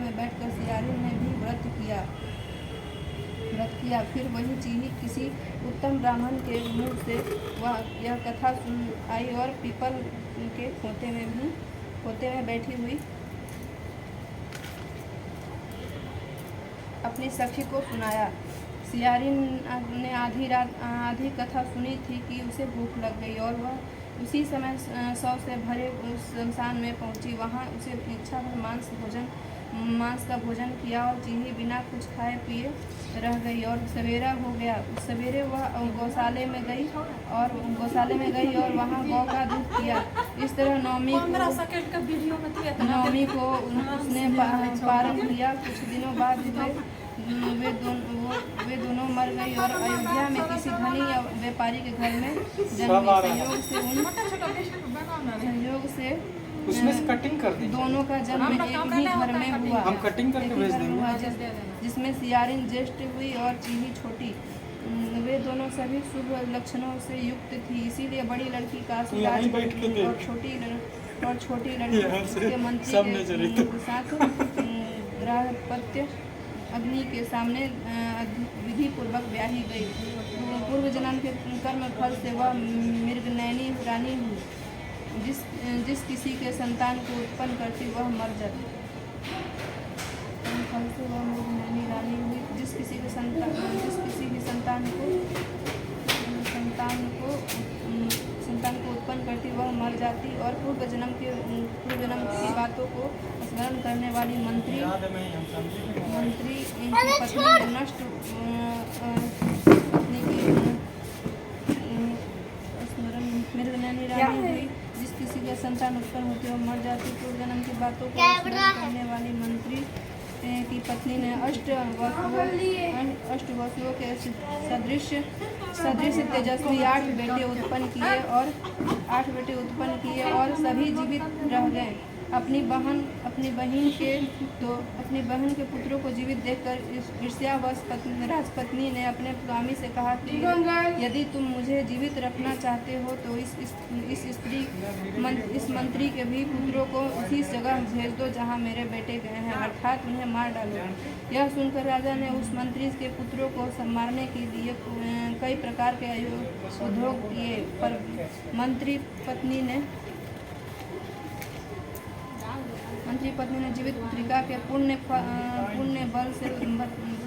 में बैठकर सियारिन ने भी व्रत किया। फिर वही चीही किसी उत्तम ब्राह्मण के मुँह से वह यह कथा सुन आई और पीपल के खोते में बैठी हुई अपनी सखी को सुनाया। सियारिन ने आधी कथा सुनी थी कि उसे भूख लग गई और वह उसी समय शव से भरे उस शमशान में पहुंची। वहां उसे इच्छा भर मांस का भोजन किया और चीही बिना कुछ खाए पिए रह गई और सवेरा हो गया। सवेरे वह गौशाले में गई और वहां गौ का दूध पिया। इस तरह नवमी को उसने पारण किया। कुछ दिनों बाद वे दोनों मर गई और अयोध्या में किसी धनी या व्यापारी के घर में जन्मी। संयोग से उसमें से कटिंग कर दी। दोनों का जन्म एक ही घर में हुआ। हम कटिंग करके भेज देंगे। जिसमें सियारिन ज्येष्ठ हुई और चीही छोटी। वे दोनों सभी शुभ लक्षणों से युक्त थी, इसीलिए बड़ी लड़की का राज करती और छोटी लड़की उसके मंत्री के साथ ग्राहपत्य अग्नि के सामने विधि पूर्वक ब्याही गई। पूर्व जन्म के कर्म फल से वह मृगनयनी रानी हुई। जिस किसी के संतान को उत्पन्न करती वह मर जाती। फल से वह मृगनयनी रानी हुई। जिस किसी की संतान को उत्पन्न करती वह मर जाती और पूर्व जन्म की बातों को स्मरण करने वाली मंत्री की पत्नी नष्ट पत्नी की मृगनयनी रानी हुई। जिस किसी के संतान उत्पन्न होती वह मर जाती। पूर्व जन्म की बातों को स्मरण करने वाली मंत्री की पत्नी ने अष्ट वसुओं के सदृश तेजस्वी 8 बेटे उत्पन्न किए और सभी जीवित रह गए। अपनी बहन के पुत्रों को जीवित देखकर ईर्ष्यावश राजपत्नी ने अपने स्वामी से कहा कि यदि तुम मुझे जीवित रखना चाहते हो तो इस मंत्री के भी पुत्रों को उसी जगह भेज दो जहाँ मेरे बेटे गए हैं, अर्थात उन्हें मार डालो। यह सुनकर राजा ने उस मंत्री के पुत्रों को मारने के लिए कई प्रकार के उद्योग किए, पर मंत्री पत्नी ने जीवित पुत्रिका के पुण्य बल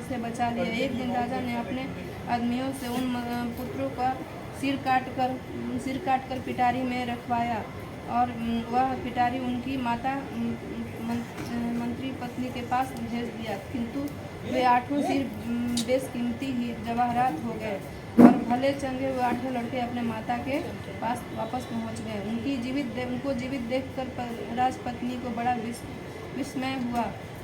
से बचा लिया। एक दिन राजा ने अपने आदमियों से उन पुत्रों का सिर काट कर पिटारी में रखवाया और वह पिटारी उनकी माता मंत्री पत्नी के पास भेज दिया। किंतु वे 8 सिर बेशकीमती ही जवाहरात हो गए और भले चंगे वे 8 लड़के अपने माता के पास वापस पहुंच गए। उनको जीवित देखकर राजपत्नी को बड़ा विस्मय हुआ।